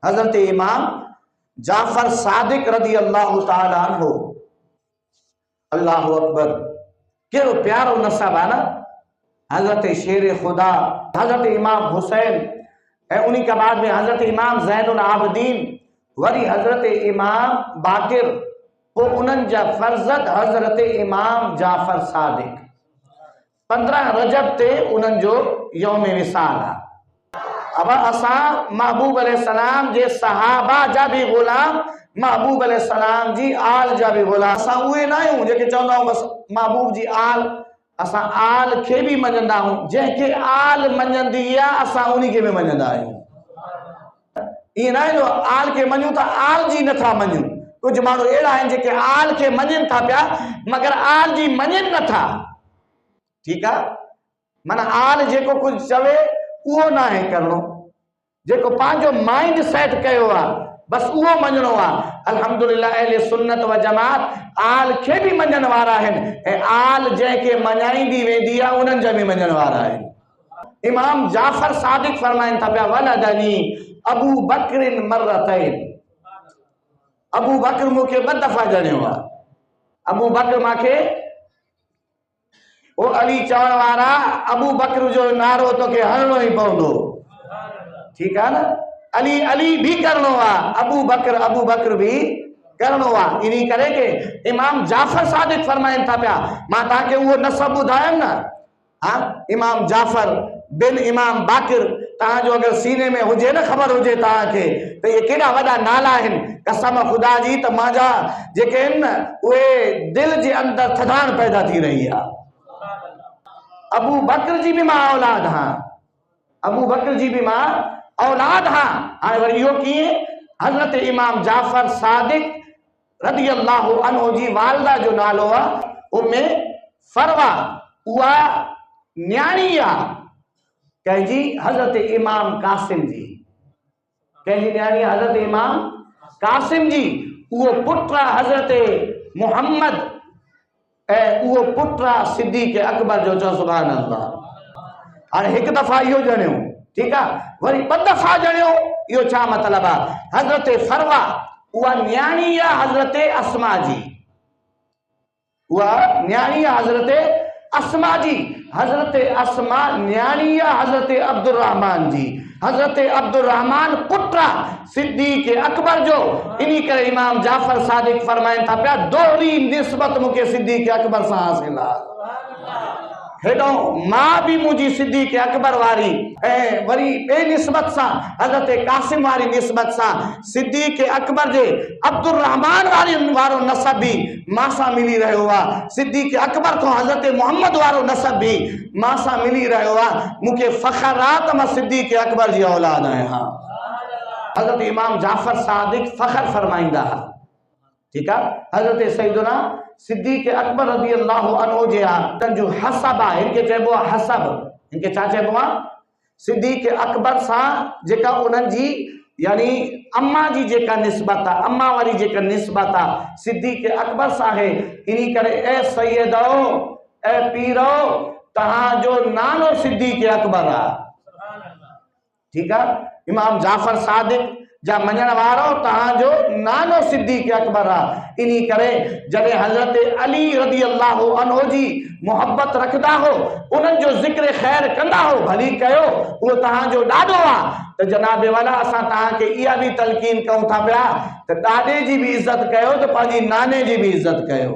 हजरत इमाम जाफर सादिक रदी अल्लाह ताला अन्हु। अल्लाह अकबर, केड़ो प्यारो नसब है ना। हजरत शेर खुदा हजरत इमाम हुसैन ऐं उन्हीं के बाद में हजरत इमाम ज़ैनुल आबदीन, वरी हजरत इमाम बाकिर, पोइ उन्हनि जा फर्जद हजरत इमाम जाफर सादिक। 15 रजब ते उन्हनि जो यौम विसाल आहे। अब असां महबूब अलैहिस्सलाम जे सहाबा जा भी गुलाम, महबूब अलैहिस्सलाम जी आल जा भी गुलाम। असां उहे न आहियूं जेके चवंदा आहियूं बसि महबूब जी आल। असां आल खे भी मञंदा आहियूं, जंहिंखे आल मञंदी आहे असां उन्हीं खे भी मञंदा आहियूं। ईअं न आहे जो आल खे मञूं था आल जी नथा मञूं। कुछ माण्हू अहिड़ा आहिनि जेके आल खे मञनि था पिया मगर आल जी मञनि नथा। ठीकु आहे, माना आल जेको कुछ चवे उहो न आहे करणो, जेको पंहिंजो माइंड सेट कयो आहे बस उहो मञणो आहे। अल्हम्दुलिल्लाह अहले सुन्नत व जमात आल खे भी मञण वारा आहिनि ऐं आल जंहिंखे मञाईंदी वेंदी आहे उन्हनि जा भी मञण वारा आहिनि। इमाम जाफर सादिक फरमाइनि था पिया, वलदनी अबू बकरिन मर्रतैन। अबू बकर मूंखे 2 दफ़ा ॼणियो आहे। अबू बकर मूंखे, वो अली चवण वारा अबू बकर जो नारो तोखे हणणो ई पवंदो। ठीकु आहे न, अली अली भी करणो आहे, अबू बकर भी करणो आहे। इन्ही करे के इमाम जाफर सादिक फरमाइनि था पिया, मां तव्हांखे उहो नसब ॿुधायमि न। हाँ, इमाम जाफर बिन इमाम बाकिर, तव्हांजो अगर सीने में हुजे न, ख़बर हुजे तव्हांखे त इहे केॾा वॾा नाला आहिनि। कसम खुदा जी त मुंहिंजा जेके आहिनि न उहे दिल जे अंदरि थधाण पैदा थी रही आहे। अबू बकर जी भी मां औलाद हाँ, अबू बकर जी भी मां औलाद हाँ। हाणे वरी इहो कीअं? हज़रत इमाम जाफर सादिक रदी अल्लाह अन्हु जी वालदा जो नालो आहे उम्मे फरवा। उहा न्याणी आहे कंहिंजी, हज़रत इमाम कासिम जी। कंहिंजी न्याणी? हज़रत इमाम कासिम जी। उहो पुत्र हज़रत मुहम्मद ऐं उहो पुत्र सिद्दीक़ अकबर जो। चओ सुभान अल्लाह। हाणे हिकु दफ़ा इहो ॼणियो, ठीकु आहे, वरी 2 दफ़ा ॼणियो। इहो छा मतिलबु आहे? हज़रत फरवा उहा न्याणी आहे हज़रत अस्मा जी। उहा न्याणी आहे हज़रत अस्मा जी। हज़रत अस्मा न्याणी आहे हज़रत अब्दुर्रहमान जी। हज़रत अब्दुर्रहमान पुत्र सिद्दीक़ अकबर जो। इन्हीं करे इमाम जाफर सादिक फरमाइनि था पिया, दोहरी निस्बत मूंखे सिद्दीक़ अकबर सां हासिल आहे। हेॾो मां भी मुंहिंजी सिद्दीक़ अकबर वारी ऐं वरी ॿिए निस्बत सां हज़रत कासिम वारी निस्बत सां सिद्दीक़ अकबर जे अब्दुर्रहमान वारो नसब भी मां सां मिली रहियो आहे। सिद्दीक़ अकबर खां हज़रत मोहम्मद वारो नसब भी मां सां मिली रहियो आहे। मूंखे फ़ख्र आहे त मां सिद्दीक़ अकबर जी औलाद आहियां। हज़रत इमाम जाफर सादिक फ़ख्र फरमाईंदा। ठीकु आहे, हज़रत सैयदना सिद्दीक़ अकबर रज़ी अल्लाह अन्हु जे जो हसब आहे, इनके चइबो आहे हसब। इनके छा चइबो आहे? सिद्दीक़ अकबर सां जेका उन्हनि जी यानी अम्मा जी जेका निस्बत आहे, अम्मा वारी जेका निस्बत आहे सिद्दीक़ अकबर सां आहे। इन्ही करे ए सैयदो ए पीरो तव्हांजो नालो सिद्दीक़ अकबर आहे। ठीकु आहे, इमाम जाफर सादिक जा मञण वारो तव्हांजो नालो सिद्दीक़ अकबर आहे। इन्ही करे जॾहिं हज़रत अली रज़ी अल्लाह अन्हु जी मोहब्बत रखंदा हो, उन्हनि जो ज़िक्र ख़ैर कंदा हो, भली कयो, उहो तव्हांजो ॾाॾो आहे। त जनाब वाला असां तव्हांखे इहा भी तलकीन कयूं था पिया त ॾाॾे जी भी इज़त कयो त पंहिंजी नाने जी भी इज़त कयो।